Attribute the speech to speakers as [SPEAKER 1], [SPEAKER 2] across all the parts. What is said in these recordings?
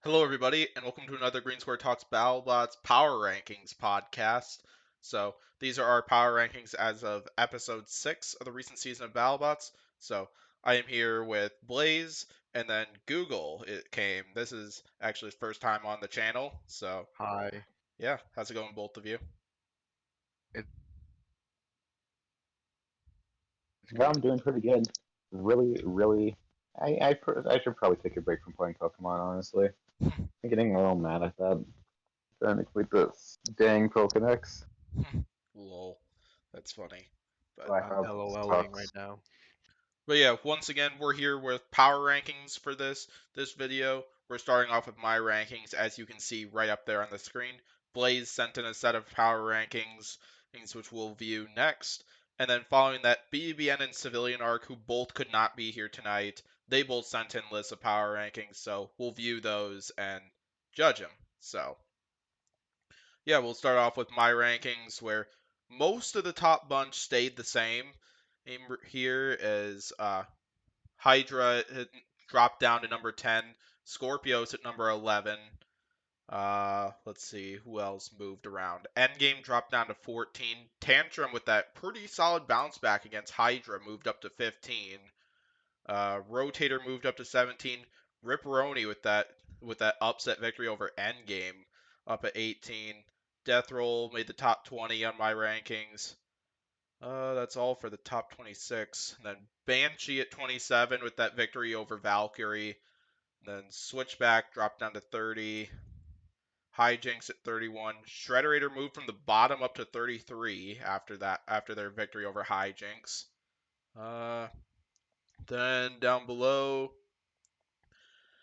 [SPEAKER 1] Hello, everybody, and welcome to another Green Square Talks Battlebots Power Rankings podcast. So, these are our power rankings as of episode 6 of the recent season of Battlebots. So, I am here with Blaze, and then Google it came. This is actually his first time on the channel. So,
[SPEAKER 2] Hi.
[SPEAKER 1] yeah, how's it going, both of you?
[SPEAKER 2] It's
[SPEAKER 3] Yeah,
[SPEAKER 2] good.
[SPEAKER 3] I'm doing pretty good. Really. I should probably take a break from playing Pokemon, honestly. I'm getting a little mad at that. Trying to complete this dang Pokedex.
[SPEAKER 1] Lol, that's funny. But,
[SPEAKER 3] So I
[SPEAKER 2] I'm
[SPEAKER 3] have
[SPEAKER 2] LOLing right
[SPEAKER 3] sucks.
[SPEAKER 2] now.
[SPEAKER 1] But yeah, once again, we're here with power rankings for this video. We're starting off with my rankings, as you can see right up there on the screen. Blaze sent in a set of power rankings, which we'll view next. And then following that, bbbn and Civilian Arc, who both could not be here tonight, they both sent in lists of power rankings, so we'll view those and judge them. So yeah, we'll start off with my rankings, where most of the top bunch stayed the same. Here is Hydra dropped down to number 10. Scorpios at number 11. Let's see who else moved around. Endgame dropped down to 14. Tantrum with that pretty solid bounce back against Hydra moved up to 15. Rotator moved up to 17. Ripperoni with that upset victory over Endgame up at 18. Death Roll made the top 20 on my rankings. That's all for the top 26. And then Banshee at 27 with that victory over Valkyrie. And then Switchback dropped down to 30. Hijinks at 31. Shredderator moved from the bottom up to 33 after their victory over Hijinks. Uh, then down below,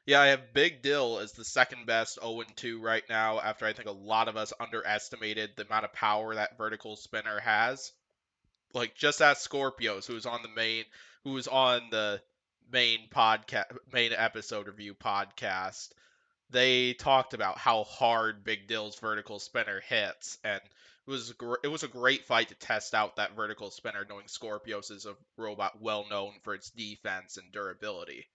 [SPEAKER 1] yeah, I have Big Dill as the second best 0-2 right now after I think a lot of us underestimated the amount of power that vertical spinner has. Like just ask Scorpios, who was on the main episode review podcast. They talked about how hard Big Dill's vertical spinner hits, and it was a great fight to test out that vertical spinner, knowing Scorpios is a robot well known for its defense and durability.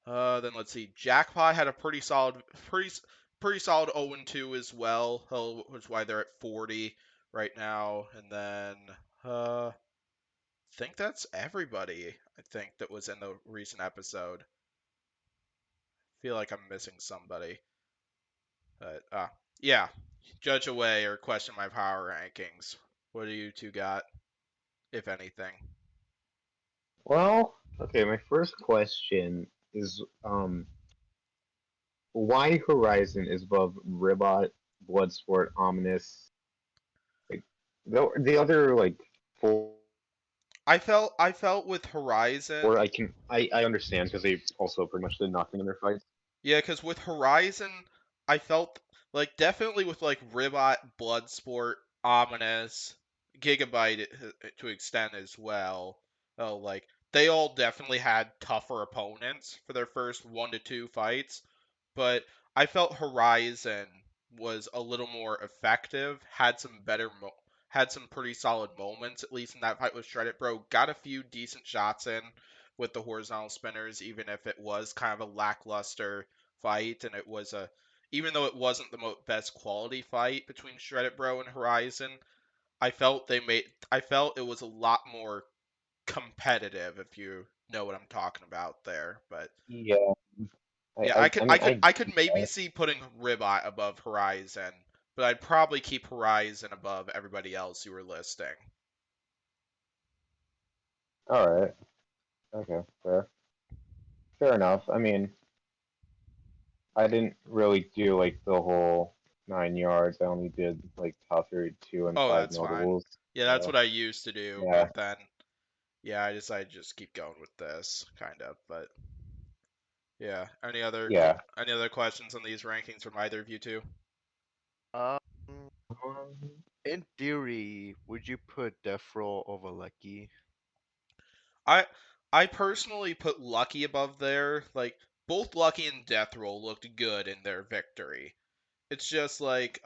[SPEAKER 1] Then let's see, Jackpot had a pretty solid 0-2 as well, which is why they're at 40 right now, and then uh think that's everybody, I think, that was in the recent episode. Feel like I'm missing somebody. But yeah. Judge away or question my power rankings. What do you two got, if anything?
[SPEAKER 3] Well, okay, my first question is why Horizon is above Ribot, Bloodsport, Ominous, like the other like four
[SPEAKER 1] I felt with Horizon,
[SPEAKER 3] I understand because they also pretty much did nothing in their fights.
[SPEAKER 1] yeah, because with Horizon, I felt like definitely with like Ribot, Bloodsport, Ominous, Gigabyte to extent as well. Oh, like they all definitely had tougher opponents for their first 1 to 2 fights, but I felt Horizon was a little more effective, had some pretty solid moments, at least in that fight with Shreddit Bro. Got a few decent shots in with the horizontal spinners, even if it was kind of a lackluster fight, and even though it wasn't the best quality fight between Shreddit Bro and Horizon, I felt it was a lot more competitive, if you know what I'm talking about there. But
[SPEAKER 3] Yeah,
[SPEAKER 1] yeah,
[SPEAKER 3] I mean I
[SPEAKER 1] I could maybe see putting Ribot above Horizon, but I'd probably keep Horizon above everybody else you were listing.
[SPEAKER 3] all right. Okay, fair enough. I mean, I didn't really do like the whole 9 yards. I only did like top 32 and
[SPEAKER 1] Oh,
[SPEAKER 3] five
[SPEAKER 1] that's fine.
[SPEAKER 3] notables.
[SPEAKER 1] Yeah, that's
[SPEAKER 3] So
[SPEAKER 1] what I used to do,
[SPEAKER 3] yeah,
[SPEAKER 1] but then yeah, I decided to just keep going with this kind of. But yeah,
[SPEAKER 3] yeah.
[SPEAKER 1] any other questions on these rankings from either of you two?
[SPEAKER 2] Um,
[SPEAKER 3] Um,
[SPEAKER 2] in theory, would you put Death Roll over Lucky?
[SPEAKER 1] I I personally put Lucky above there. Like both Lucky and Death Roll looked good in their victory. It's just like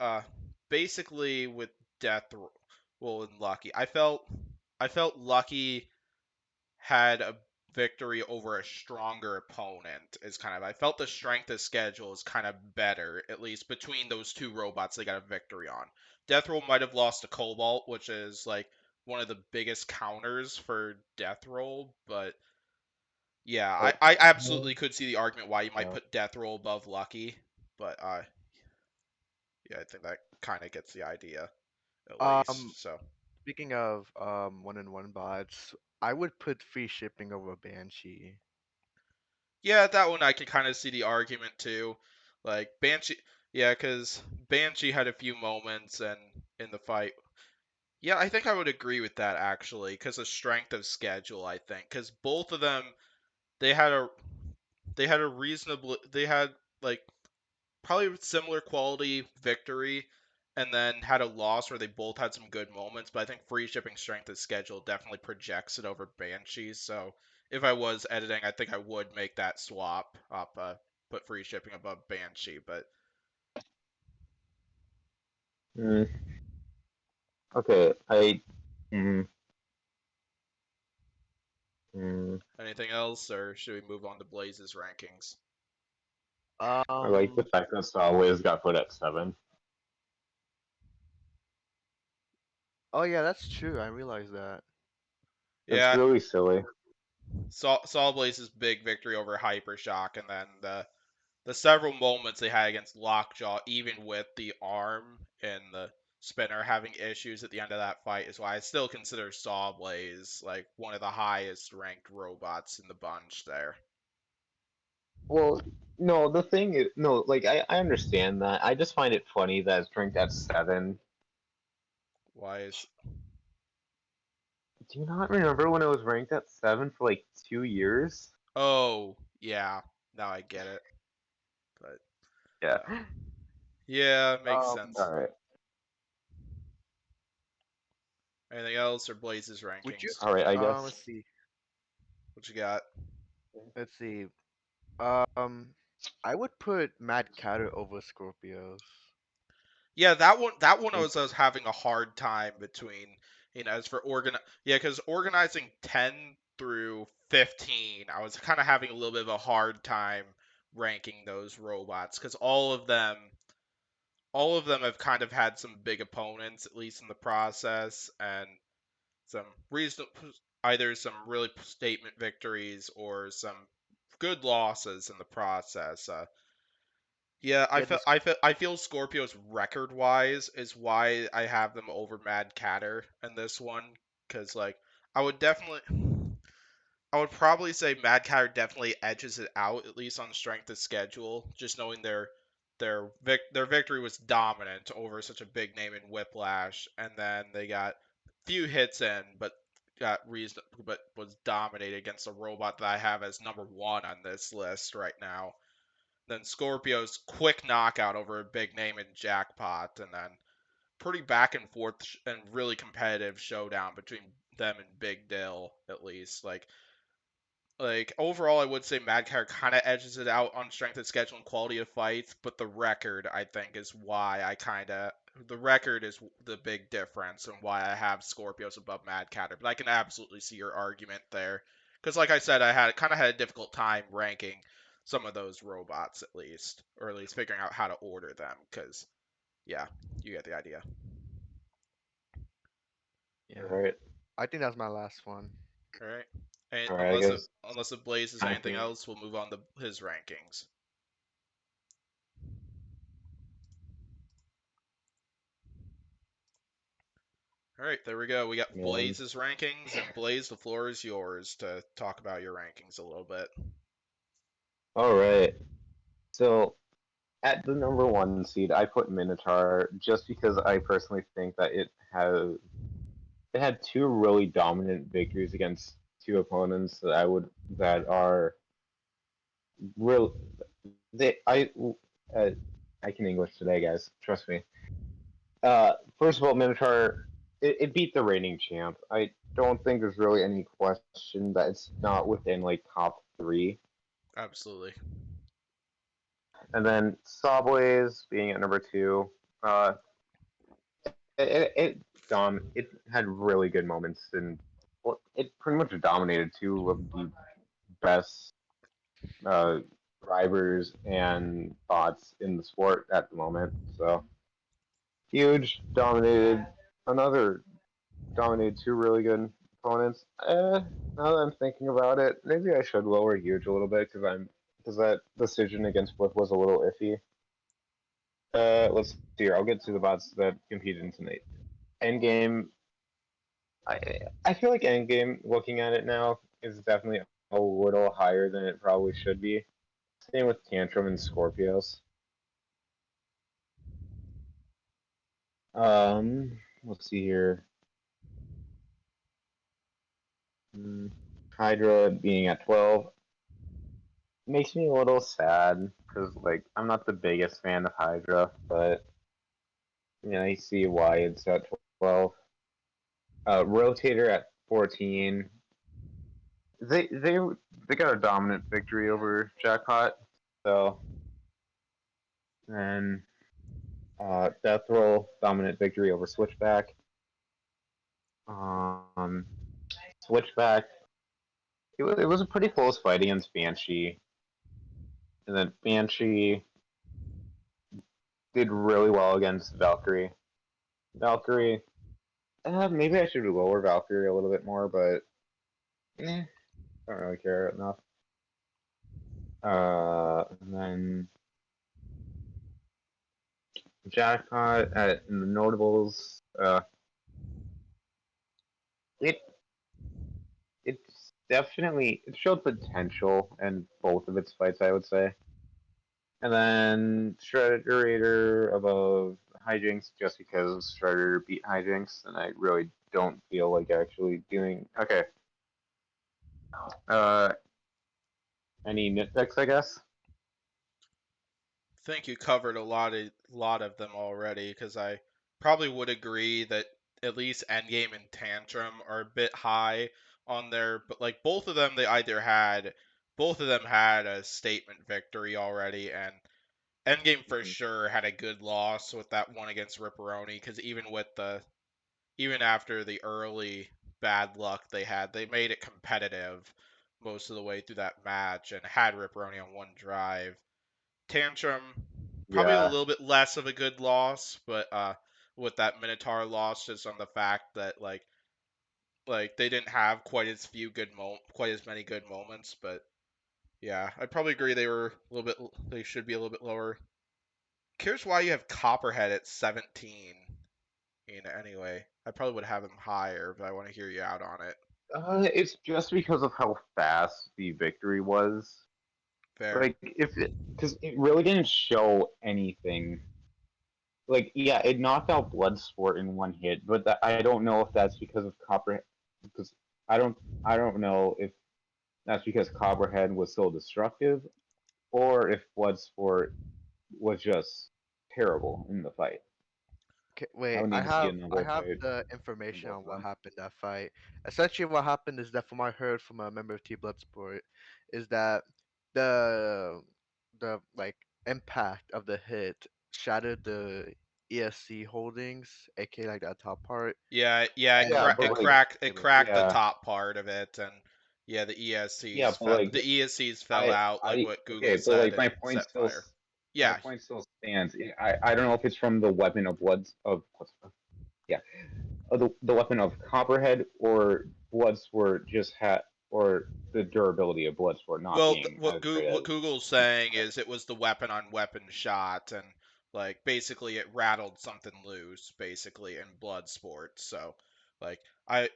[SPEAKER 1] basically with Death Roll and Lucky, I felt Lucky had a victory over a stronger opponent is kind of. I felt the strength of schedule is kind of better, at least between those two robots they got a victory on. Death Roll might have lost to Cobalt, which is like one of the biggest counters for Death Roll, but yeah,
[SPEAKER 3] But
[SPEAKER 1] I
[SPEAKER 3] no,
[SPEAKER 1] absolutely could see the argument why you might
[SPEAKER 3] no.
[SPEAKER 1] put Death Roll above Lucky, but yeah, I think that kind of gets the idea at
[SPEAKER 2] Um,
[SPEAKER 1] least. So
[SPEAKER 2] Speaking of one-on-one bots, I would put free shipping over Banshee.
[SPEAKER 1] yeah, that one I can kind of see the argument too. Like Banshee, yeah, because Banshee had a few moments and in the fight. Yeah, I think I would agree with that actually, because of strength of schedule. I think because both of them they had a reasonable they had like probably similar quality victory, and then had a loss where they both had some good moments. But I think free shipping strength of schedule definitely projects it over Banshees. So if I was editing, I think I would make that swap up, put free shipping above Banshee. But
[SPEAKER 3] Mm, okay, mm, mm,
[SPEAKER 1] anything else, or should we move on to Blaze's rankings?
[SPEAKER 3] I like the
[SPEAKER 2] Um,
[SPEAKER 3] fact that Strawways got put at 7.
[SPEAKER 2] oh yeah, that's true. I realized that.
[SPEAKER 3] It's
[SPEAKER 1] Yeah,
[SPEAKER 3] really silly.
[SPEAKER 1] saw Blaze's big victory over Hypershock, and then the several moments they had against Lockjaw, even with the arm and the spinner having issues at the end of that fight, is why I still consider Sawblaze like one of the highest ranked robots in the bunch there.
[SPEAKER 3] Well, no, the thing is, no, like I understand that. I just find it funny that it's ranked at 7.
[SPEAKER 1] Why is
[SPEAKER 3] Do you not remember when it was ranked at 7 for like 2 years?
[SPEAKER 1] oh yeah, now I get it. But
[SPEAKER 3] Yeah.
[SPEAKER 1] uh, yeah, makes
[SPEAKER 2] Um,
[SPEAKER 1] sense.
[SPEAKER 3] All right.
[SPEAKER 1] Anything else or Blaze's
[SPEAKER 2] would you?
[SPEAKER 1] rankings?
[SPEAKER 3] All right. I guess.
[SPEAKER 2] Let's see.
[SPEAKER 1] What you got?
[SPEAKER 2] Let's see. Um, I would put Mad Catter over Scorpios.
[SPEAKER 1] Yeah, that one
[SPEAKER 3] Mm,
[SPEAKER 1] I was having a hard time between, as for yeah, because organizing 10 through 15, I was kind of having a little bit of a hard time ranking those robots because all of them have kind of had some big opponents at least in the process, and some reason either some really statement victories or some good losses in the process. Yeah,
[SPEAKER 2] Yeah, this.
[SPEAKER 1] I feel Scorpio's record wise is why I have them over Mad Catter in this one, because like I would definitely I would probably say Mad Catter definitely edges it out at least on strength of schedule, just knowing their victory was dominant over such a big name in Whiplash, and then they got few hits in, but got reason but was dominated against a robot that I have as number 1 on this list right now. Then Scorpio's quick knockout over a big name in Jackpot, and then pretty back and forth and really competitive showdown between them and Big Dill, at least. Like overall, I would say Madcar kind of edges it out on strength of schedule and quality of fights, but the record I think is why I kind of the record is the big difference and why I have Scorpios above Mad Catter. But I can absolutely see your argument there, because like I said, I had a difficult time ranking some of those robots at least, or at least figuring out how to order them. Because yeah, you get the idea.
[SPEAKER 3] all
[SPEAKER 2] Yeah,
[SPEAKER 3] right.
[SPEAKER 2] I think that's my last one.
[SPEAKER 1] All right, and
[SPEAKER 3] All right. I guess
[SPEAKER 1] unless it blazes
[SPEAKER 3] time
[SPEAKER 1] anything
[SPEAKER 3] for.
[SPEAKER 1] else, we'll move on to his rankings. All right, there we go. We got
[SPEAKER 3] Man.
[SPEAKER 1] Blaze's rankings, and Blaze, the floor is yours to talk about your rankings a little bit.
[SPEAKER 3] All right. So at the number 1 seed, I put Minotaur just because I personally think that it had two really dominant victories against two opponents that are real. They uh, I can English today, guys. Trust me. First of all, Minotaur, it beat the reigning champ. I don't think there's really any question that it's not within like top 3.
[SPEAKER 1] Absolutely.
[SPEAKER 3] And then Sawblaze being at number 2. Uh, it had really good moments and well, it pretty much dominated two of the best uh, drivers and bots in the sport at the moment. So huge, dominated, another dominated two really good opponents. Now that I'm thinking about it, maybe I should lower huge a little bit because that decision against Blip was a little iffy. Let's see here. I'll get to the bots that competed in tonight. Endgame. I I feel like Endgame, looking at it now, is definitely a little higher than it probably should be. Same with Tantrum and Scorpios. Let's see here. Hmm, Hydra being at 12 makes me a little sad because like I'm not the biggest fan of Hydra, but I see why it's at 12. Rotator at 14. They got a dominant victory over Jackpot, so and Death Roll dominant victory over Switchback. Um, Switchback. It was a pretty close fight against Banshee, and then Banshee did really well against Valkyrie. Valkyrie. Maybe I should lower Valkyrie a little bit more, but don't really care enough. And then Jackpot in the notables. It it showed potential in both of its fights, I would say. And then Shredderator above Hijinks just because Shredder beat Hijinks, and I really don't feel like actually doing. Okay. Uh, any nitpicks, I guess?
[SPEAKER 1] I think you covered a lot of them already, because I probably would agree that at least Endgame and Tantrum are a bit high on there, but like both of them had a statement victory already, and Endgame for
[SPEAKER 3] Mhm.
[SPEAKER 1] sure had a good loss with that one against Ripperoni, because even after the early bad luck they had, they made it competitive most of the way through that match and had Ripperoni on one drive. Tantrum, probably a
[SPEAKER 3] Yeah.
[SPEAKER 1] little bit less of a good loss, but with that Minotaur loss, just on the fact that like they didn't have quite as many good moments. But yeah, I'd probably agree they should be a little bit lower. Curious why you have Copperhead at 17. Anyway, I probably would have him higher, but I want to hear you out on it.
[SPEAKER 3] It's just because of how fast the victory was.
[SPEAKER 1] Fair.
[SPEAKER 3] Like, because it really didn't show anything. Like, yeah, it knocked out Bloodsport in one hit, but I don't know if that's because of because I don't, I don't know if that's because Copperhead was so destructive, or if Bloodsport was just terrible in the fight.
[SPEAKER 2] Okay,
[SPEAKER 3] I
[SPEAKER 2] wait,
[SPEAKER 3] would
[SPEAKER 2] I
[SPEAKER 3] need to see
[SPEAKER 2] have I
[SPEAKER 3] another
[SPEAKER 2] have
[SPEAKER 3] fight
[SPEAKER 2] the
[SPEAKER 3] from
[SPEAKER 2] information
[SPEAKER 3] both
[SPEAKER 2] on
[SPEAKER 3] of
[SPEAKER 2] what
[SPEAKER 3] them.
[SPEAKER 2] happened that fight. Essentially, what happened is that from what I heard from a member of T Bloodsport, is that the the like impact of the hit shattered the ESC holdings, aka like that top part,
[SPEAKER 1] Yeah,
[SPEAKER 2] and
[SPEAKER 3] Yeah, but like,
[SPEAKER 1] it cracked the
[SPEAKER 3] yeah,
[SPEAKER 1] top part of it, and yeah,
[SPEAKER 3] yeah, but like,
[SPEAKER 1] The ESCs fell
[SPEAKER 3] I,
[SPEAKER 1] out, like
[SPEAKER 3] I,
[SPEAKER 1] what Google
[SPEAKER 3] okay, but
[SPEAKER 1] said,
[SPEAKER 3] like
[SPEAKER 1] and set fire.
[SPEAKER 3] my
[SPEAKER 1] Yeah,
[SPEAKER 3] point still stands. I don't know if it's from the weapon of yeah, the weapon of Copperhead or Bloodsport just had or the durability of Bloodsport not
[SPEAKER 1] well,
[SPEAKER 3] being as great
[SPEAKER 1] What
[SPEAKER 3] as
[SPEAKER 1] Google's
[SPEAKER 3] it
[SPEAKER 1] saying
[SPEAKER 3] was.
[SPEAKER 1] is it was the weapon on weapon shot, and like basically it rattled something loose, basically in Bloodsport. So, like I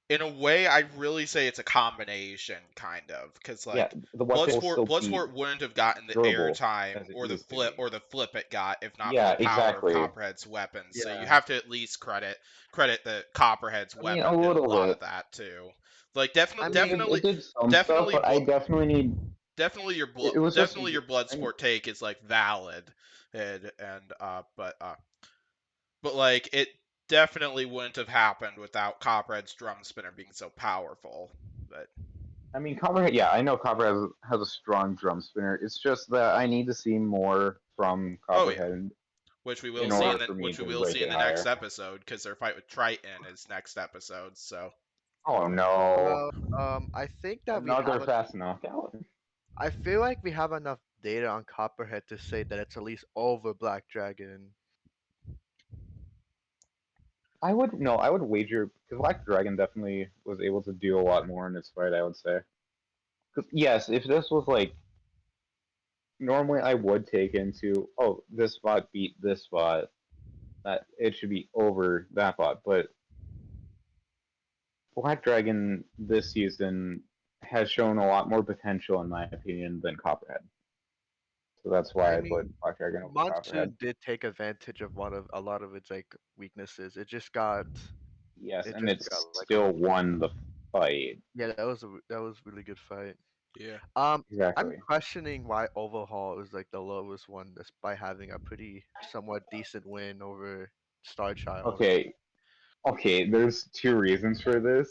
[SPEAKER 1] in a way, I really say it's a combination, kind of, because
[SPEAKER 3] Yeah,
[SPEAKER 1] like
[SPEAKER 3] the weapon will still be
[SPEAKER 1] Bloodsport wouldn't have gotten the
[SPEAKER 3] durable
[SPEAKER 1] airtime
[SPEAKER 3] as it used to be.
[SPEAKER 1] or the flip it got if not for
[SPEAKER 3] Yeah,
[SPEAKER 1] the power of
[SPEAKER 3] exactly.
[SPEAKER 1] Copperhead's weapons. So you
[SPEAKER 3] Yeah,
[SPEAKER 1] have to at least credit that Copperhead's
[SPEAKER 3] I mean
[SPEAKER 1] weapon
[SPEAKER 3] a
[SPEAKER 1] did a
[SPEAKER 3] little
[SPEAKER 1] lot of
[SPEAKER 3] bit.
[SPEAKER 1] that too. Like
[SPEAKER 3] I mean, it did some stuff,
[SPEAKER 1] definitely
[SPEAKER 3] but I definitely need. It was just.
[SPEAKER 1] definitely your Bloodsport take is like valid, and but like it definitely wouldn't have happened without Copperhead's drum spinner being so powerful. But
[SPEAKER 3] I mean, Copperhead. Yeah, I know Copperhead has a strong drum spinner. It's just that I need to see more from
[SPEAKER 1] oh yeah,
[SPEAKER 3] Copperhead
[SPEAKER 1] which we will
[SPEAKER 3] in
[SPEAKER 1] see
[SPEAKER 3] order for me
[SPEAKER 1] which we
[SPEAKER 3] to
[SPEAKER 1] will
[SPEAKER 3] rate
[SPEAKER 1] see in
[SPEAKER 3] it
[SPEAKER 1] the next
[SPEAKER 3] higher.
[SPEAKER 1] episode, because their fight with Triton is next episode. So
[SPEAKER 3] Oh no.
[SPEAKER 2] Well, I think that we
[SPEAKER 3] Another
[SPEAKER 2] have a.
[SPEAKER 3] fast knockout?
[SPEAKER 2] I feel like we have enough data on Copperhead to say that it's at least over Black Dragon.
[SPEAKER 3] I would no, I would wager because Black Dragon definitely was able to do a lot more in its fight. I would say. Because yes, if this was like normally, I would take into this bot beat this bot, that it should be over that bot. But Black Dragon this season has shown a lot more potential, in my opinion, than Copperhead. So that's why
[SPEAKER 2] I
[SPEAKER 3] I put
[SPEAKER 2] mean,
[SPEAKER 3] Black Dragon over Copperhead.
[SPEAKER 2] Monsoon did take advantage of one of a lot of its like weaknesses.
[SPEAKER 3] Yes,
[SPEAKER 2] it
[SPEAKER 3] and
[SPEAKER 2] just
[SPEAKER 3] it
[SPEAKER 2] got like
[SPEAKER 3] still won the fight.
[SPEAKER 2] yeah, that was a really good fight.
[SPEAKER 1] Yeah.
[SPEAKER 2] Um, I'm
[SPEAKER 3] Exactly.
[SPEAKER 2] questioning why Overhaul is like the lowest one, despite having a pretty somewhat decent win over Star Child.
[SPEAKER 3] Okay, okay. There's two reasons for this.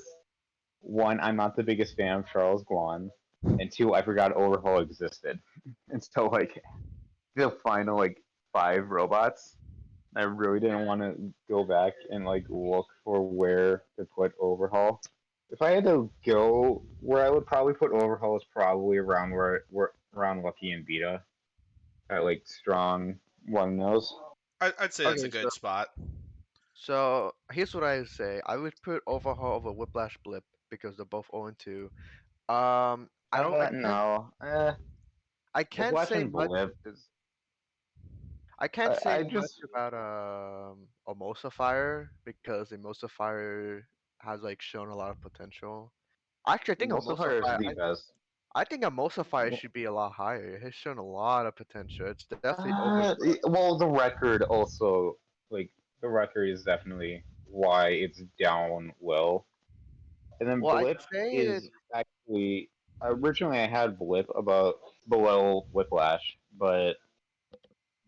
[SPEAKER 3] One, I'm not the biggest fan of Charles Guan, and two, I forgot Overhaul existed. And so like the final like five robots, I really didn't want to go back and like look for where to put Overhaul. If I had to go, where I would probably put Overhaul is probably around where around Lucky and Beta at like strong one nose.
[SPEAKER 1] I'd say that's a
[SPEAKER 2] Okay,
[SPEAKER 1] good spot.
[SPEAKER 2] so here's what I would say. I would put Overhaul over Whiplash Blip because they're both 0 and 2. I don't.
[SPEAKER 3] No,
[SPEAKER 2] I can't
[SPEAKER 3] Whiplash
[SPEAKER 2] say
[SPEAKER 3] and
[SPEAKER 2] much.
[SPEAKER 3] Blip is.
[SPEAKER 2] I can't say
[SPEAKER 3] I
[SPEAKER 2] much
[SPEAKER 3] just
[SPEAKER 2] about Emulsifier because Emulsifier has like shown a lot of potential. Actually,
[SPEAKER 3] Emulsifier is the best.
[SPEAKER 2] I think Emulsifier should be a lot higher. It has shown a lot of potential. It's definitely over.
[SPEAKER 3] Well, the record also like the record is definitely why it's down low. And then
[SPEAKER 2] Well, I'd
[SPEAKER 3] Blip
[SPEAKER 2] say it.
[SPEAKER 3] is actually originally I had Blip about below Whiplash, but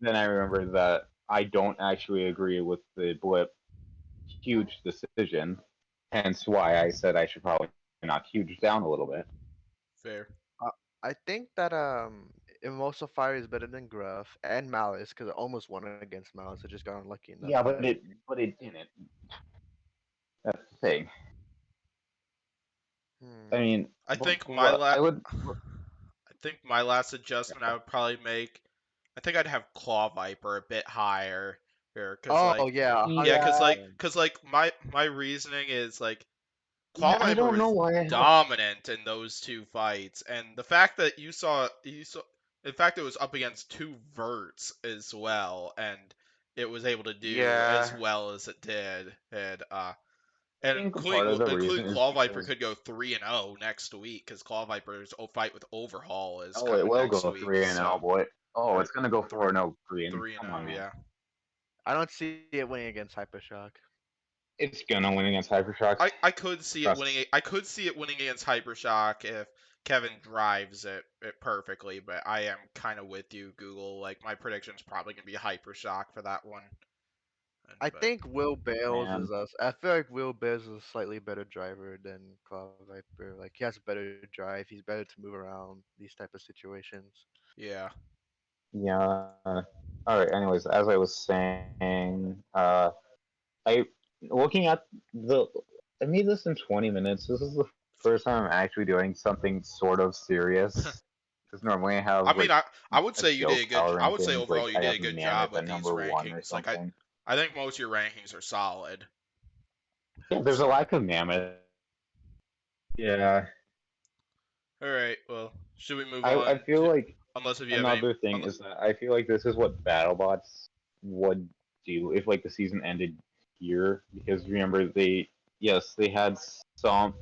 [SPEAKER 3] then I remembered that I don't actually agree with the Blip huge decision, hence why I said I should probably knock huge down a little bit.
[SPEAKER 1] Fair.
[SPEAKER 2] Uh, I think that Emulsifier is better than Gruff and Malice because it almost won against Malice. It just got unlucky in that
[SPEAKER 3] Yeah,
[SPEAKER 2] fight.
[SPEAKER 3] but it didn't. That's the thing. I
[SPEAKER 2] Hmm.
[SPEAKER 3] mean,
[SPEAKER 1] I think my
[SPEAKER 3] but
[SPEAKER 1] la
[SPEAKER 3] I would.
[SPEAKER 1] I think my last adjustment I would probably make. I think I'd have Claw Viper a bit higher here, cause
[SPEAKER 2] Oh
[SPEAKER 1] like
[SPEAKER 2] yeah,
[SPEAKER 1] yeah, cause like
[SPEAKER 2] 100%.
[SPEAKER 1] cause like my reasoning is like
[SPEAKER 3] Yeah,
[SPEAKER 1] Claw
[SPEAKER 3] I
[SPEAKER 1] Viper
[SPEAKER 3] don't know
[SPEAKER 1] was
[SPEAKER 3] why I have.
[SPEAKER 1] dominant in those two fights, and the fact that you saw, in fact, it was up against two verts as well, and it was able to do as
[SPEAKER 3] Yeah,
[SPEAKER 1] well as it did,
[SPEAKER 3] I
[SPEAKER 1] and
[SPEAKER 3] think part of the
[SPEAKER 1] including
[SPEAKER 3] reason is
[SPEAKER 1] Claw Viper
[SPEAKER 3] because
[SPEAKER 1] could go 3-0 next week, because Claw Viper's fight with Overhaul is
[SPEAKER 3] it
[SPEAKER 1] coming
[SPEAKER 3] will
[SPEAKER 1] next
[SPEAKER 3] go
[SPEAKER 1] week,
[SPEAKER 3] 3-0,
[SPEAKER 1] so
[SPEAKER 3] boy. Oh,
[SPEAKER 1] or
[SPEAKER 3] it's gonna go
[SPEAKER 1] three
[SPEAKER 3] 4-0 Korean.
[SPEAKER 1] three and
[SPEAKER 3] Come
[SPEAKER 1] oh
[SPEAKER 3] on, man.
[SPEAKER 1] yeah.
[SPEAKER 2] I don't see it winning against Hypershock.
[SPEAKER 3] It's gonna win against Hypershock.
[SPEAKER 1] I could see it winning.
[SPEAKER 3] Trust.
[SPEAKER 1] I could see it winning against Hypershock if Kevin drives it perfectly. But I am kind of with you, Google. Like my prediction's probably gonna be Hypershock for that one.
[SPEAKER 2] I
[SPEAKER 1] But
[SPEAKER 2] think Will Bales
[SPEAKER 3] Man,
[SPEAKER 2] is us. I feel like Will Bales is a slightly better driver than Cloud Viper. Like he has a better drive. He's better to move around these type of situations.
[SPEAKER 1] yeah,
[SPEAKER 3] yeah. All right. Anyways, as I was saying, I looking at the. I made this in 20 minutes. This is the first time I'm actually doing something sort of serious. Because normally I
[SPEAKER 1] I
[SPEAKER 3] have
[SPEAKER 1] mean,
[SPEAKER 3] like
[SPEAKER 1] I would
[SPEAKER 3] a
[SPEAKER 1] say you did a
[SPEAKER 3] joke
[SPEAKER 1] good.
[SPEAKER 3] power
[SPEAKER 1] I would say
[SPEAKER 3] rankings. Like
[SPEAKER 1] overall you
[SPEAKER 3] I
[SPEAKER 1] did
[SPEAKER 3] have
[SPEAKER 1] a good
[SPEAKER 3] Mammoth
[SPEAKER 1] job
[SPEAKER 3] at
[SPEAKER 1] with these
[SPEAKER 3] number one or
[SPEAKER 1] rankings. Like
[SPEAKER 3] something.
[SPEAKER 1] I think most of your rankings are solid.
[SPEAKER 3] Yeah, there's a
[SPEAKER 1] So
[SPEAKER 3] lack of Mammoth. Yeah,
[SPEAKER 1] all right, well, should we move
[SPEAKER 3] I
[SPEAKER 1] on
[SPEAKER 3] feel
[SPEAKER 1] to
[SPEAKER 3] like
[SPEAKER 1] unless if you have any?
[SPEAKER 3] another thing is that I feel like this is what BattleBots would do if like the season ended here because remember they yes they had some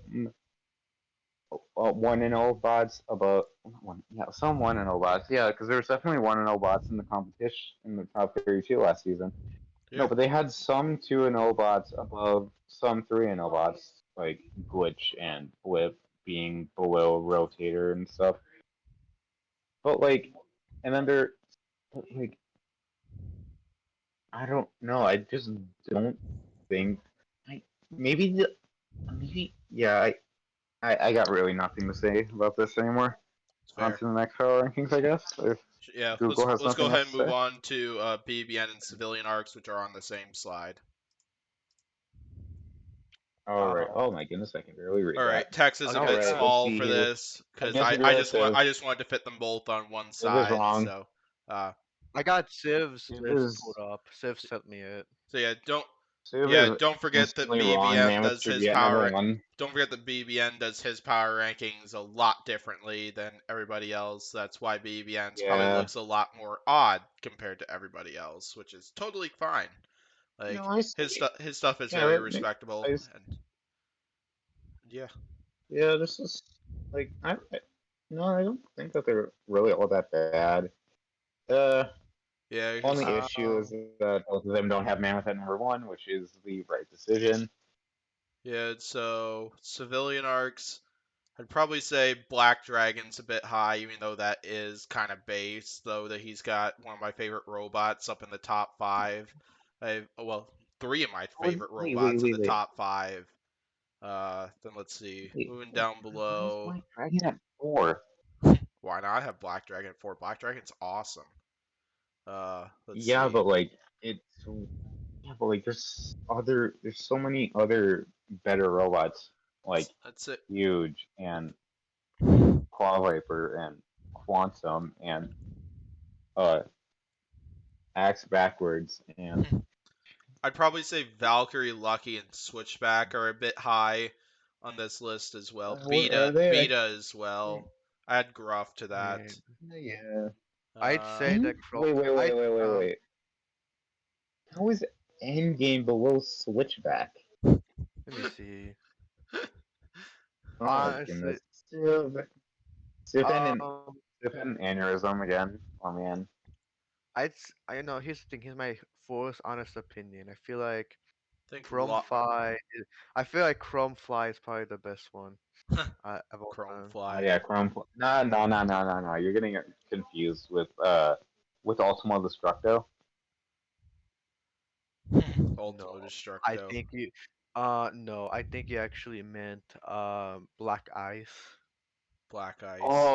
[SPEAKER 3] 1-0 bots about one yeah some 1-0 bots yeah because there was definitely 1-0 bots in the competition in the top 32 last season. No,
[SPEAKER 1] Yeah,
[SPEAKER 3] but they had some 2-0 bots above some 3-0 bots like Glitch and Blip being below Rotator and stuff. But like, and then they're like I don't know. I just don't think. I maybe the maybe yeah. I got really nothing to say about this anymore.
[SPEAKER 1] it's
[SPEAKER 3] On
[SPEAKER 1] fair.
[SPEAKER 3] to the next power rankings, I guess. If
[SPEAKER 1] Yeah,
[SPEAKER 3] Google has
[SPEAKER 1] let's go
[SPEAKER 3] nothing
[SPEAKER 1] ahead
[SPEAKER 3] else
[SPEAKER 1] and
[SPEAKER 3] to
[SPEAKER 1] move
[SPEAKER 3] say.
[SPEAKER 1] on to BBN and civilian arcs, which are on the same slide.
[SPEAKER 3] All right.
[SPEAKER 2] Um,
[SPEAKER 3] Oh my goodness, I can barely read
[SPEAKER 1] All right,
[SPEAKER 3] that.
[SPEAKER 1] text is a
[SPEAKER 2] not
[SPEAKER 1] bit
[SPEAKER 3] All right, let's
[SPEAKER 1] small
[SPEAKER 3] see
[SPEAKER 1] for
[SPEAKER 3] here.
[SPEAKER 1] this because
[SPEAKER 3] Against
[SPEAKER 1] I
[SPEAKER 3] aggressive.
[SPEAKER 1] just wanted to fit them both on one
[SPEAKER 3] It was
[SPEAKER 1] side.
[SPEAKER 3] wrong.
[SPEAKER 1] So, uh,
[SPEAKER 2] I got Civ's
[SPEAKER 3] It
[SPEAKER 2] list pulled
[SPEAKER 3] was.
[SPEAKER 2] up. Civ sent me it.
[SPEAKER 1] so
[SPEAKER 3] Civ is
[SPEAKER 1] don't forget that
[SPEAKER 3] instantly wrong.
[SPEAKER 1] BBN
[SPEAKER 3] Mammoth
[SPEAKER 1] does
[SPEAKER 3] should
[SPEAKER 1] his
[SPEAKER 3] be at number
[SPEAKER 1] power.
[SPEAKER 3] one.
[SPEAKER 1] Don't forget that BBN does his power rankings a lot differently than everybody else. That's why BBN's probably
[SPEAKER 3] Yeah.
[SPEAKER 1] looks a lot more odd compared to everybody else, which is totally fine.
[SPEAKER 3] No,
[SPEAKER 1] Like
[SPEAKER 3] I see.
[SPEAKER 1] his stuff is
[SPEAKER 3] Yeah,
[SPEAKER 1] very
[SPEAKER 3] that makes.
[SPEAKER 1] respectable,
[SPEAKER 3] I,
[SPEAKER 1] and yeah,
[SPEAKER 3] yeah, this is like no, I don't think that they're really all that bad. Uh,
[SPEAKER 1] yeah. Just
[SPEAKER 3] only issue is
[SPEAKER 2] Um,
[SPEAKER 3] that both of them don't have Mammoth at number one, which is the right decision.
[SPEAKER 1] yeah. So civilian arcs. I'd probably say Black Dragon's a bit high, even though that is kind of base, though that he's got one of my favorite robots up in the top five. Well, three of my favorite
[SPEAKER 3] Wait,
[SPEAKER 1] robots in the
[SPEAKER 3] wait, wait,
[SPEAKER 1] top five. Then let's see.
[SPEAKER 3] wait.
[SPEAKER 1] Moving down
[SPEAKER 3] How is
[SPEAKER 1] below.
[SPEAKER 3] Black Dragon at four?
[SPEAKER 1] Why not have Black Dragon at 4? Black Dragon's awesome. Let's
[SPEAKER 3] Yeah,
[SPEAKER 1] see.
[SPEAKER 3] but like it's yeah, but like there's so many other better robots like
[SPEAKER 1] That's it.
[SPEAKER 3] Huge and Claw Viper and Quantum and uh Axe Backwards and
[SPEAKER 1] I'd probably say Valkyrie, Lucky, and Switchback are a bit high on this list as well.
[SPEAKER 3] what are they?
[SPEAKER 1] Beta as well. Add Gruff to that.
[SPEAKER 2] and
[SPEAKER 3] Yeah.
[SPEAKER 2] I'd
[SPEAKER 1] Uh,
[SPEAKER 2] say that Chrome. I
[SPEAKER 3] Wait. How is Endgame below Switchback?
[SPEAKER 2] let me see.
[SPEAKER 3] Oh my
[SPEAKER 2] Honestly,
[SPEAKER 3] goodness. Sif and
[SPEAKER 2] um,
[SPEAKER 3] Sif and aneurysm again. Oh man.
[SPEAKER 2] I know. Here's the thing. Here's my fullest honest opinion. I feel like
[SPEAKER 1] I think
[SPEAKER 2] Chrome Fly. I feel like Chrome Fly is probably the best one of all
[SPEAKER 1] Chrome
[SPEAKER 2] time.
[SPEAKER 3] Oh
[SPEAKER 1] Fly.
[SPEAKER 3] yeah, No. You're getting it confused with Ultimo Destructo.
[SPEAKER 1] Ultimo
[SPEAKER 2] No, I
[SPEAKER 1] Destructo.
[SPEAKER 2] think you. No, I think you actually meant Black Ice.
[SPEAKER 1] Black Ice.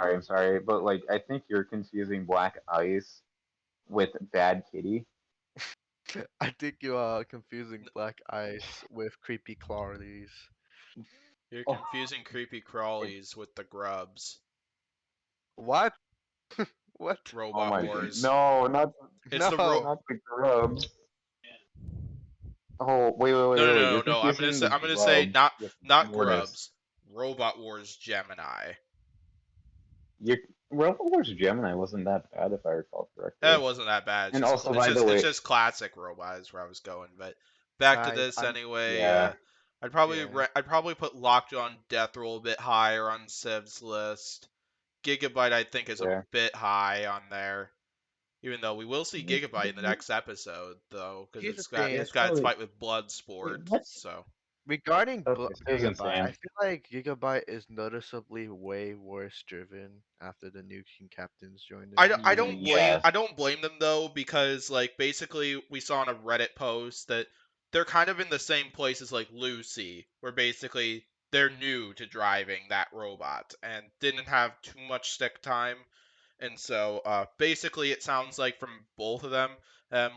[SPEAKER 3] I'm sorry. But like I think you're confusing Black Ice with Bad Kitty.
[SPEAKER 2] I think you are confusing Black Ice with Creepy Clarities.
[SPEAKER 1] You're
[SPEAKER 3] Oh,
[SPEAKER 1] confusing creepy
[SPEAKER 3] it,
[SPEAKER 1] crawlies with the grubs.
[SPEAKER 2] What? What?
[SPEAKER 3] oh
[SPEAKER 1] Robot
[SPEAKER 3] my god.
[SPEAKER 1] Wars.
[SPEAKER 3] No,
[SPEAKER 1] It's the
[SPEAKER 2] No.
[SPEAKER 3] not the grubs. Oh wait. You're
[SPEAKER 1] No.
[SPEAKER 3] confusing the
[SPEAKER 1] I'm gonna say
[SPEAKER 3] grubs with
[SPEAKER 1] not
[SPEAKER 3] Mortis.
[SPEAKER 1] grubs. Robot Wars Gemini.
[SPEAKER 3] Your Rebel Wars Gemini wasn't that bad if I recall
[SPEAKER 1] It
[SPEAKER 3] correctly.
[SPEAKER 1] wasn't that bad.
[SPEAKER 3] And also,
[SPEAKER 1] It's
[SPEAKER 3] by the
[SPEAKER 1] it's
[SPEAKER 3] way,
[SPEAKER 1] just classic robot is where I was going. But back to
[SPEAKER 2] Guys,
[SPEAKER 1] this
[SPEAKER 2] I'm
[SPEAKER 1] anyway.
[SPEAKER 3] yeah,
[SPEAKER 2] yeah.
[SPEAKER 1] I'd probably put Lockjaw and Death Roll a bit higher on Civ's list. Gigabyte I think is a
[SPEAKER 3] yeah.
[SPEAKER 1] bit high on there. Even though we will see Gigabyte in the next episode, though, because
[SPEAKER 2] Here's the
[SPEAKER 3] Yeah,
[SPEAKER 2] thing.
[SPEAKER 1] it's
[SPEAKER 3] it's
[SPEAKER 1] got its
[SPEAKER 3] probably.
[SPEAKER 1] fight with
[SPEAKER 3] Wait,
[SPEAKER 1] Bloodsport.
[SPEAKER 3] what?
[SPEAKER 1] So
[SPEAKER 2] Regarding
[SPEAKER 3] Okay, so it was
[SPEAKER 2] Gigabyte, I
[SPEAKER 3] insane.
[SPEAKER 2] feel like Gigabyte is noticeably way worse driven after the new King Captains joined in.
[SPEAKER 3] Yes.
[SPEAKER 1] I don't blame them though, because like basically we saw on a Reddit post that they're kind of in the same place as like Lucy, where basically they're new to driving that robot and didn't have too much stick time. And so basically it sounds like from both of them,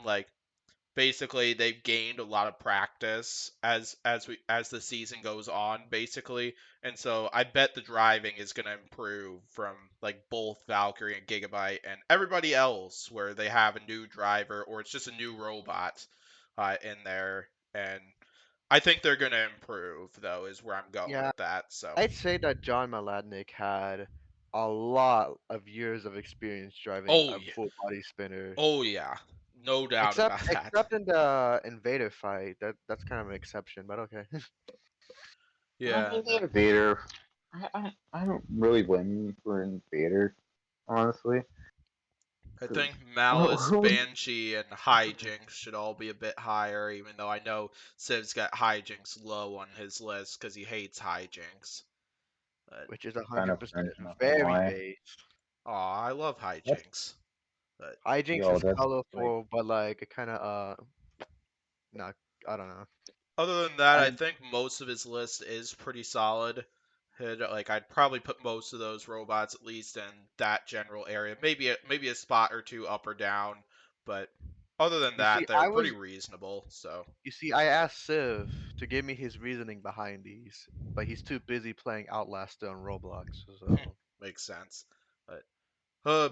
[SPEAKER 1] like basically they've gained a lot of practice as the season goes on basically, and so I bet the driving is going to improve from like both Valkyrie and Gigabyte and everybody else where they have a new driver or it's just a new robot in there, and I think they're going to improve though is where I'm going
[SPEAKER 2] Yeah,
[SPEAKER 1] with that. So
[SPEAKER 2] I'd say that John Maladnik had a lot of years of experience driving
[SPEAKER 1] oh
[SPEAKER 2] a
[SPEAKER 1] yeah,
[SPEAKER 2] full body spinner.
[SPEAKER 1] oh yeah, no doubt about that.
[SPEAKER 2] Except in the Invader fight, that's kind of an exception, but okay.
[SPEAKER 3] I
[SPEAKER 1] Yeah,
[SPEAKER 3] mean, the
[SPEAKER 1] no.
[SPEAKER 3] Invader. I don't really blame him for Invader, honestly.
[SPEAKER 1] I
[SPEAKER 3] Because
[SPEAKER 1] think Malice, Banshee, and Hijinks should all be a bit higher, even though I know Civ's got Hijinks low on his list because he hates Hijinks. But,
[SPEAKER 2] Which is
[SPEAKER 3] kind of
[SPEAKER 2] 100%
[SPEAKER 3] cringe, not gonna
[SPEAKER 2] very
[SPEAKER 3] lie.
[SPEAKER 2] base.
[SPEAKER 1] aw, I love
[SPEAKER 3] That's
[SPEAKER 1] Hijinks. But
[SPEAKER 2] Hijinks
[SPEAKER 3] yo,
[SPEAKER 2] is
[SPEAKER 3] that's like
[SPEAKER 2] colorful, but like it kind of not. I don't know.
[SPEAKER 1] other than that, I
[SPEAKER 3] I
[SPEAKER 1] think most of his list is pretty solid. Like I'd probably put most of those robots at least in that general area. Maybe maybe a spot or two up or down, but Other than
[SPEAKER 2] You see,
[SPEAKER 1] that, they're pretty reasonable. So
[SPEAKER 2] I asked Civ to give me his reasoning behind these, but he's too busy playing Outlast on Roblox. So
[SPEAKER 1] makes sense. But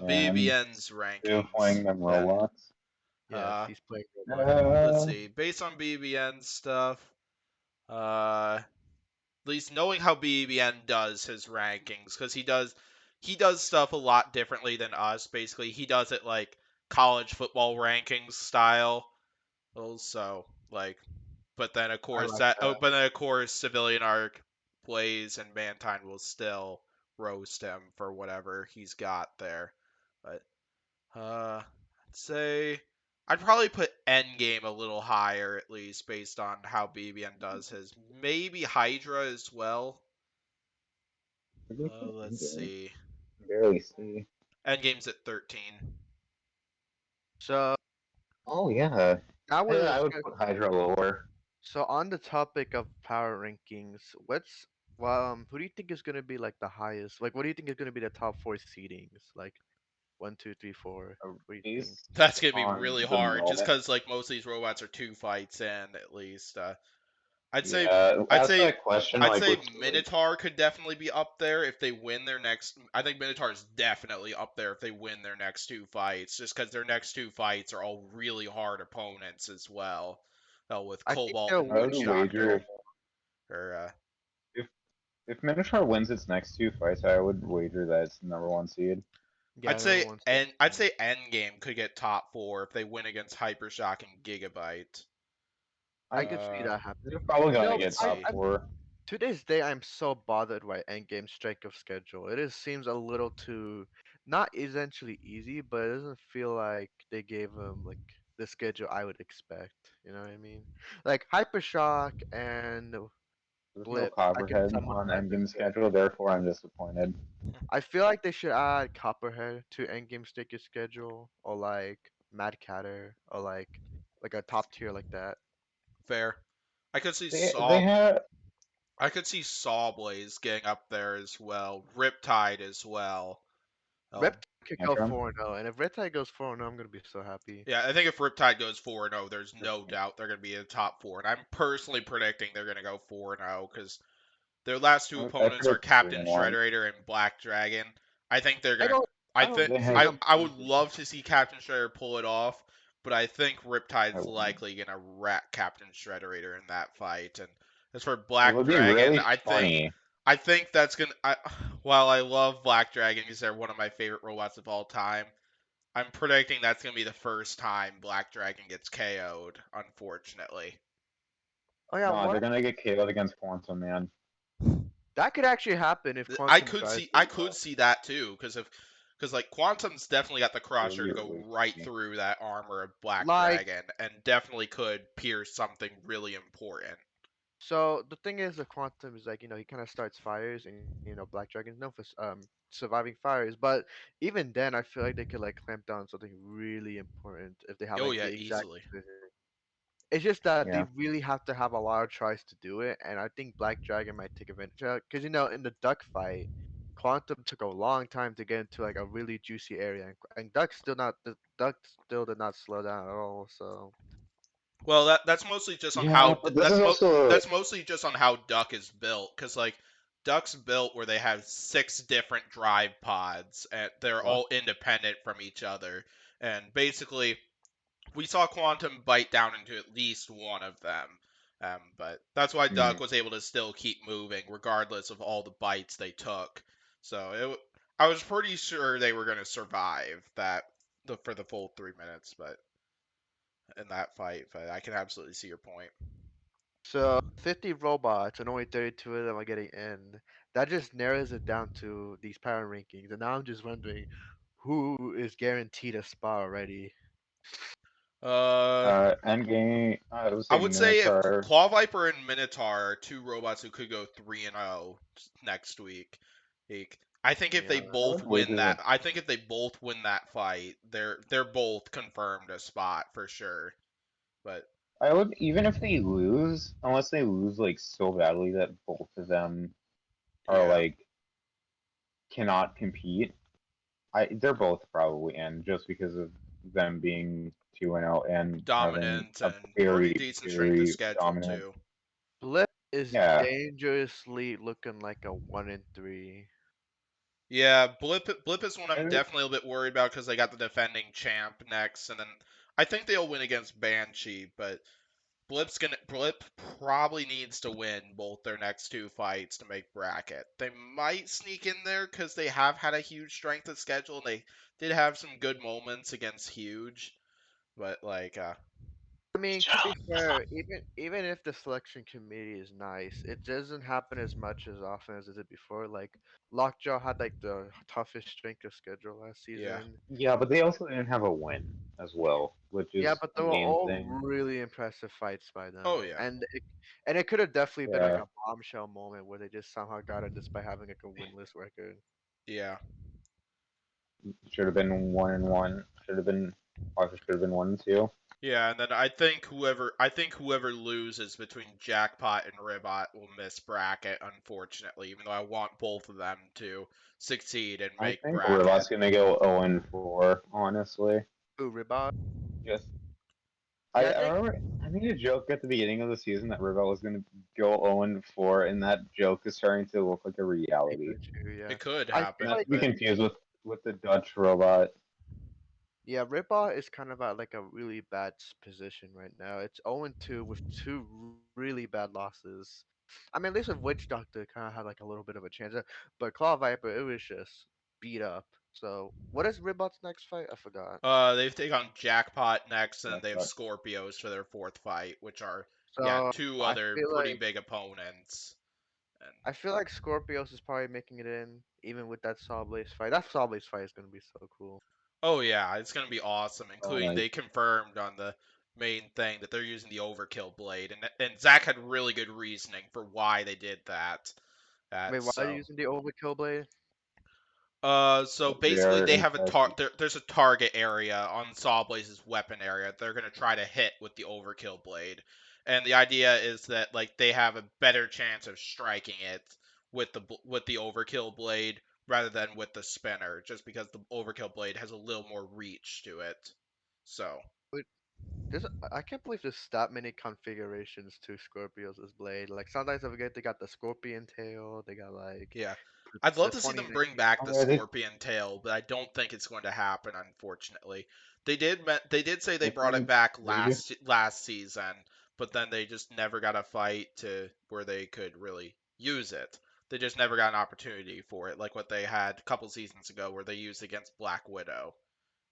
[SPEAKER 3] And
[SPEAKER 1] BBN's
[SPEAKER 3] still
[SPEAKER 1] rankings
[SPEAKER 3] playing them
[SPEAKER 1] then.
[SPEAKER 3] Roblox.
[SPEAKER 2] yes,
[SPEAKER 1] Uh,
[SPEAKER 2] he's playing Roblox right now.
[SPEAKER 1] let's
[SPEAKER 3] Uh,
[SPEAKER 1] see. Based on BBN stuff, at least knowing how BBN does his rankings, because he does stuff a lot differently than us. Basically, he does it like college football rankings style. Also, like, but then of
[SPEAKER 2] I
[SPEAKER 1] course
[SPEAKER 2] like
[SPEAKER 1] that,
[SPEAKER 2] that.
[SPEAKER 1] oh, but then of course Civilian Arc plays and Mankind will still roast him for whatever he's got there. But I'd say I'd probably put Endgame a little higher at least based on how BBN does his. Maybe Hydra as well.
[SPEAKER 3] where did I put
[SPEAKER 1] Let's
[SPEAKER 3] Endgame?
[SPEAKER 1] see.
[SPEAKER 3] Barely see.
[SPEAKER 1] Endgame's at 13.
[SPEAKER 2] So
[SPEAKER 3] Oh yeah,
[SPEAKER 2] I
[SPEAKER 3] I
[SPEAKER 2] was
[SPEAKER 3] would put Hydra lower.
[SPEAKER 2] so on the topic of power rankings, who do you think is gonna be like the highest? Like, what do you think is gonna be the top four seedings? Like one, two, three, four. What do you think?
[SPEAKER 3] Based
[SPEAKER 1] That's gonna be
[SPEAKER 3] on
[SPEAKER 1] really
[SPEAKER 3] the
[SPEAKER 1] hard, just
[SPEAKER 3] moment.
[SPEAKER 1] because like most of these robots are two fights in at least. I'd say
[SPEAKER 3] Yeah,
[SPEAKER 1] I'd
[SPEAKER 3] ask
[SPEAKER 1] say
[SPEAKER 3] that question
[SPEAKER 1] I'd
[SPEAKER 3] like
[SPEAKER 1] say
[SPEAKER 3] with like
[SPEAKER 1] Minotaur could definitely be up there if they win their next. I think Minotaur's definitely up there if they win their next two fights, just because their next two fights are all really hard opponents as well. With
[SPEAKER 2] I think
[SPEAKER 1] Cobalt
[SPEAKER 2] they'll
[SPEAKER 1] and
[SPEAKER 3] I
[SPEAKER 2] win
[SPEAKER 3] would
[SPEAKER 1] Witch
[SPEAKER 2] either
[SPEAKER 3] wager
[SPEAKER 1] Doctor.
[SPEAKER 2] show.
[SPEAKER 1] Or
[SPEAKER 3] if if Minotaur wins its next two fights, I would wager that it's the number one seed.
[SPEAKER 2] Yeah, number one seed.
[SPEAKER 1] I'd say Endgame could get top four if they win against Hypershock and Gigabyte.
[SPEAKER 2] I
[SPEAKER 3] I
[SPEAKER 2] could see that
[SPEAKER 3] they're
[SPEAKER 2] happening.
[SPEAKER 3] probably
[SPEAKER 2] You
[SPEAKER 3] gonna
[SPEAKER 2] know,
[SPEAKER 3] get
[SPEAKER 1] Let's
[SPEAKER 3] top
[SPEAKER 1] see.
[SPEAKER 3] four.
[SPEAKER 2] to this day, I'm so bothered by Endgame strength of schedule. It just seems a little too, not essentially easy, but it doesn't feel like they gave him like the schedule I would expect. You know what I mean? Like Hypershock and
[SPEAKER 3] There's no
[SPEAKER 2] Blip, I can
[SPEAKER 3] Copperhead
[SPEAKER 2] somewhat
[SPEAKER 3] on Endgame's schedule,
[SPEAKER 2] understand.
[SPEAKER 3] therefore I'm disappointed.
[SPEAKER 2] I feel like they should add Copperhead to Endgame Sticker schedule, or like Mad Catter, or like a top tier like that.
[SPEAKER 1] Fair. I could see
[SPEAKER 3] They
[SPEAKER 1] Saw.
[SPEAKER 3] have
[SPEAKER 1] I could see Sawblaze getting up there as well. Riptide as well. Oh,
[SPEAKER 2] Reptile could go
[SPEAKER 3] Tantrum.
[SPEAKER 2] 4-0, and if Reptile goes 4-0, I'm gonna be so happy.
[SPEAKER 1] yeah, I think if Riptide goes 4-0, there's no doubt they're going to be in the top four. And I'm personally predicting they're going to go 4-0 because their last two
[SPEAKER 3] I
[SPEAKER 1] opponents are
[SPEAKER 3] predict
[SPEAKER 1] Captain
[SPEAKER 3] 3-1.
[SPEAKER 1] Shredderator and Black Dragon. I think they're
[SPEAKER 2] I
[SPEAKER 1] gonna.
[SPEAKER 2] don't,
[SPEAKER 1] I
[SPEAKER 2] I don't
[SPEAKER 1] think
[SPEAKER 3] They
[SPEAKER 2] see
[SPEAKER 3] have
[SPEAKER 2] them
[SPEAKER 1] I would
[SPEAKER 2] losing.
[SPEAKER 1] love to see Captain Shredder pull it off, but I think
[SPEAKER 3] I
[SPEAKER 1] Riptide's
[SPEAKER 3] wouldn't.
[SPEAKER 1] likely gonna wreck Captain Shredderator in that fight. And as for
[SPEAKER 3] It
[SPEAKER 1] Black
[SPEAKER 3] would be
[SPEAKER 1] Dragon,
[SPEAKER 3] really
[SPEAKER 1] I
[SPEAKER 3] funny.
[SPEAKER 1] think that's gonna. While I love Black Dragon because they're one of my favorite robots of all time, I'm predicting that's gonna be the first time Black Dragon gets KO'd. Unfortunately.
[SPEAKER 2] Oh yeah,
[SPEAKER 3] No,
[SPEAKER 2] what
[SPEAKER 3] they're gonna get KO'd against Quantum Man.
[SPEAKER 2] that could actually happen if
[SPEAKER 1] I
[SPEAKER 2] Quantum
[SPEAKER 1] could
[SPEAKER 2] tries
[SPEAKER 1] see
[SPEAKER 2] it
[SPEAKER 1] I could
[SPEAKER 2] well.
[SPEAKER 1] see that too because like Quantum's definitely got the
[SPEAKER 3] It would
[SPEAKER 1] crusher
[SPEAKER 3] be
[SPEAKER 1] to go
[SPEAKER 3] really
[SPEAKER 1] right
[SPEAKER 3] funny.
[SPEAKER 1] through that armor of Black
[SPEAKER 2] Like,
[SPEAKER 1] Dragon and definitely could pierce something really important.
[SPEAKER 2] so the thing is, the Quantum is like, he kind of starts fires, and Black Dragon's known for surviving fires. But even then, I feel like they could like clamp down on something really important if they have
[SPEAKER 1] Oh
[SPEAKER 2] like
[SPEAKER 1] yeah,
[SPEAKER 2] the exact
[SPEAKER 1] easily.
[SPEAKER 2] precision. It's just that they
[SPEAKER 3] Yeah.
[SPEAKER 2] really have to have a lot of tries to do it, and I think Black Dragon might take advantage of it. Because in the Duck fight, Quantum took a long time to get into like a really juicy area, and Duck still did not slow down at all. So
[SPEAKER 1] Well, that's mostly just on
[SPEAKER 3] Yeah,
[SPEAKER 1] how
[SPEAKER 3] but this is also
[SPEAKER 1] that's mostly just on how Duck is built cuz like Duck's built where they have six different drive pods and they're
[SPEAKER 2] what?
[SPEAKER 1] all independent from each other. And basically we saw Quantum bite down into at least one of them. But that's why
[SPEAKER 3] hmm,
[SPEAKER 1] Duck was able to still keep moving, regardless of all the bites they took. So I was pretty sure they were going to survive for the full 3 minutes, but in that fight, but I can absolutely see your point.
[SPEAKER 2] So 50 robots and only 32 of them are getting in. That just narrows it down to these power rankings, and now I'm just wondering who is guaranteed a spot already.
[SPEAKER 1] Uh,
[SPEAKER 3] Endgame. I would
[SPEAKER 1] I
[SPEAKER 3] say
[SPEAKER 1] would say if
[SPEAKER 3] Minotaur.
[SPEAKER 1] Claw Viper and Minotaur are two robots who could go 3-0 next week. I think if they
[SPEAKER 2] Yeah.
[SPEAKER 3] I
[SPEAKER 1] both
[SPEAKER 3] would
[SPEAKER 1] win
[SPEAKER 3] wager
[SPEAKER 1] that,
[SPEAKER 3] that
[SPEAKER 1] I think if they both win that fight, they're both confirmed a spot for sure. But
[SPEAKER 3] I would even if they lose, unless they lose like so badly that both of them are
[SPEAKER 1] yeah,
[SPEAKER 3] like cannot compete. They're both probably in just because of them being 2-0 and having
[SPEAKER 1] Dominant
[SPEAKER 3] a
[SPEAKER 1] and pretty
[SPEAKER 3] very,
[SPEAKER 1] decent strength of
[SPEAKER 3] very
[SPEAKER 1] schedule
[SPEAKER 3] dominant.
[SPEAKER 1] too.
[SPEAKER 2] Blip is
[SPEAKER 3] Yeah,
[SPEAKER 2] dangerously looking like a 1-3.
[SPEAKER 1] Yeah, Blip is one I'm
[SPEAKER 3] and
[SPEAKER 1] definitely a bit worried about because they got the defending champ next, and then I think they'll win against Banshee, but Blip probably needs to win both their next two fights to make bracket. They might sneak in there because they have had a huge strength of schedule. And they did have some good moments against Huge, but
[SPEAKER 2] I mean, to be fair, even if the selection committee is nice, it doesn't happen as much as often as it did before. Like Lockjaw had like the toughest strength of schedule last
[SPEAKER 1] yeah,
[SPEAKER 2] season.
[SPEAKER 3] yeah, but they also didn't have a win as well, which
[SPEAKER 2] Yeah,
[SPEAKER 3] is
[SPEAKER 2] but
[SPEAKER 3] the
[SPEAKER 2] they were
[SPEAKER 3] main
[SPEAKER 2] all
[SPEAKER 3] thing.
[SPEAKER 2] really impressive fights by
[SPEAKER 1] oh
[SPEAKER 2] them,
[SPEAKER 1] yeah,
[SPEAKER 2] and it could have definitely been like
[SPEAKER 3] Yeah,
[SPEAKER 2] a bombshell moment where they just somehow got it just by having like a winless record.
[SPEAKER 1] yeah.
[SPEAKER 3] should have been 1-1. Should have been also should have been 1-2.
[SPEAKER 1] Yeah, and then I think whoever loses between Jackpot and Ribot will miss bracket, unfortunately, even though I want both of them to succeed and
[SPEAKER 3] I
[SPEAKER 1] make
[SPEAKER 3] think
[SPEAKER 1] bracket.
[SPEAKER 3] Rivot's gonna go 0-4. Honestly,
[SPEAKER 2] Ooh, Ribot.
[SPEAKER 3] just
[SPEAKER 2] Yeah, I
[SPEAKER 3] I
[SPEAKER 2] think
[SPEAKER 3] remember I made a joke at the beginning of the season that Rivot was gonna go 0-4, and that joke is starting to look like a reality.
[SPEAKER 2] Pikachu. Yeah,
[SPEAKER 1] It could
[SPEAKER 2] I
[SPEAKER 1] happen,
[SPEAKER 2] feel
[SPEAKER 3] Not
[SPEAKER 2] like
[SPEAKER 3] to be
[SPEAKER 1] but
[SPEAKER 3] confused with the Dutch robot.
[SPEAKER 2] yeah, Ribot is kind of at like a really bad position right now. It's 0-2 with two really bad losses. I mean, at least with Witch Doctor, kind of had like a little bit of a chance, but Claw Viper, it was just beat up. So, what is Ribot's next fight? I forgot.
[SPEAKER 1] they take on Jackpot next, and they have
[SPEAKER 3] But
[SPEAKER 1] Scorpios for their fourth fight, which are yeah
[SPEAKER 2] So,
[SPEAKER 1] two
[SPEAKER 2] I
[SPEAKER 1] other
[SPEAKER 2] feel
[SPEAKER 1] pretty
[SPEAKER 2] like
[SPEAKER 1] big opponents. And
[SPEAKER 2] I feel like Scorpios is probably making it in, even with that Saw Blaze fight. That Saw Blaze fight is gonna be so cool.
[SPEAKER 1] oh yeah, it's gonna be awesome.
[SPEAKER 3] oh
[SPEAKER 1] Including
[SPEAKER 3] my,
[SPEAKER 1] they confirmed on the main thing that they're using the Overkill blade, and Zach had really good reasoning for why they did that.
[SPEAKER 2] Wait, why are you
[SPEAKER 1] So
[SPEAKER 2] using the Overkill Blade?
[SPEAKER 1] so
[SPEAKER 3] they
[SPEAKER 1] basically
[SPEAKER 3] are
[SPEAKER 1] they have
[SPEAKER 3] impressive.
[SPEAKER 1] there's a target area on Sawblaze's weapon area they're gonna try to hit with the Overkill blade, and the idea is that like they have a better chance of striking it with the Overkill blade rather than with the spinner, just because the Overkill blade has a little more reach to it. So
[SPEAKER 2] Wait, I can't believe there's that many configurations to Scorpios' blade. Like sometimes I forget they got the Scorpion tail, they got like
[SPEAKER 1] yeah, I'd love
[SPEAKER 2] the
[SPEAKER 1] to see them
[SPEAKER 2] 2019.
[SPEAKER 1] bring back the
[SPEAKER 3] Oh, yeah,
[SPEAKER 1] Scorpion tail, but I don't think it's going to happen, unfortunately. They did say they
[SPEAKER 3] they
[SPEAKER 1] brought it
[SPEAKER 3] finally
[SPEAKER 1] back
[SPEAKER 3] did.
[SPEAKER 1] last season, but then they just never got a fight to where they could really use it. They just never got an opportunity for it, like what they had a couple seasons ago, where they used against Black Widow.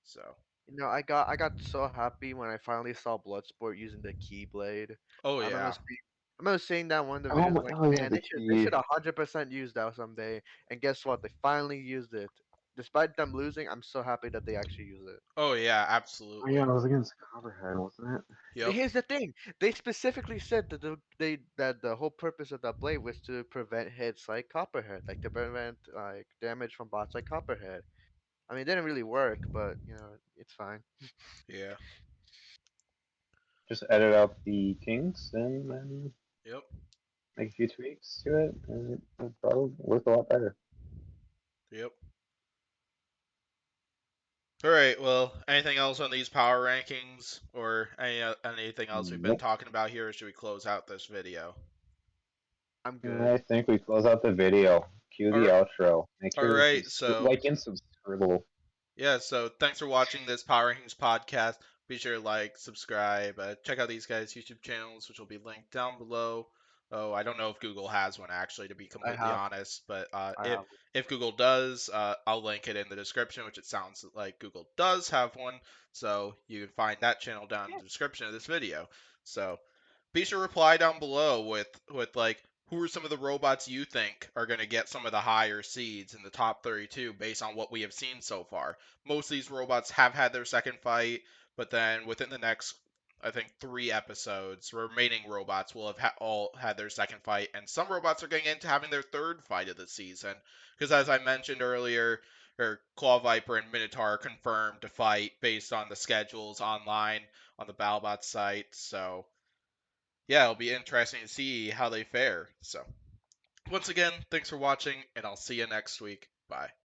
[SPEAKER 1] So,
[SPEAKER 2] I got so happy when I finally saw Bloodsport using the Keyblade.
[SPEAKER 1] oh
[SPEAKER 2] I remember
[SPEAKER 1] yeah,
[SPEAKER 2] seeing, I remember seeing that in one of the
[SPEAKER 3] Oh
[SPEAKER 2] videos.
[SPEAKER 3] my,
[SPEAKER 2] I'm like,
[SPEAKER 3] oh yeah,
[SPEAKER 2] man,
[SPEAKER 3] the
[SPEAKER 2] they
[SPEAKER 3] key.
[SPEAKER 2] should 100% use that someday. And guess what? They finally used it. Despite them losing, I'm so happy that they actually use it.
[SPEAKER 1] oh yeah,
[SPEAKER 3] Oh yeah,
[SPEAKER 1] absolutely.
[SPEAKER 3] it was against Copperhead, wasn't it?
[SPEAKER 1] Yep,
[SPEAKER 2] Here's the thing: they specifically said that the whole purpose of that blade was to prevent hits like Copperhead, like to prevent like damage from bots like Copperhead. I mean, it didn't really work, but it's fine.
[SPEAKER 1] yeah,
[SPEAKER 3] Just edit out the kinks and then
[SPEAKER 1] yep,
[SPEAKER 3] make a few tweaks to it, and it would probably work a lot better.
[SPEAKER 1] yep. All right. Well, anything else on these power rankings or anything else we've been
[SPEAKER 3] Nope.
[SPEAKER 1] talking about here, or should we close out this video?
[SPEAKER 2] I'm good.
[SPEAKER 3] I think we close out the video. Cue
[SPEAKER 1] All
[SPEAKER 3] the
[SPEAKER 1] right.
[SPEAKER 3] outro. Make
[SPEAKER 1] All
[SPEAKER 3] sure to
[SPEAKER 1] right. So,
[SPEAKER 3] like and subscribe.
[SPEAKER 1] yeah, so thanks for watching this Power Rankings podcast. Be sure to like, subscribe, check out these guys' YouTube channels, which will be linked down below. Oh, I don't know if Google has one actually, to be
[SPEAKER 2] I
[SPEAKER 1] completely
[SPEAKER 2] have
[SPEAKER 1] honest, but
[SPEAKER 2] I have
[SPEAKER 1] if Google does, I'll link it in the description, which it sounds like Google does have one. So you can find that channel down in the description of this video. So be sure to reply down below with like who are some of the robots you think are going to get some of the higher seeds in the top 32 based on what we have seen so far. Most of these robots have had their second fight, but then within the next I think 3 episodes, remaining robots will have all had their second fight, and some robots are getting into having their third fight of the season. Because as I mentioned earlier, Claw Viper and Minotaur are confirmed to fight based on the schedules online on the Battlebots site. So yeah, it'll be interesting to see how they fare. So, once again, thanks for watching, and I'll see you next week. Bye.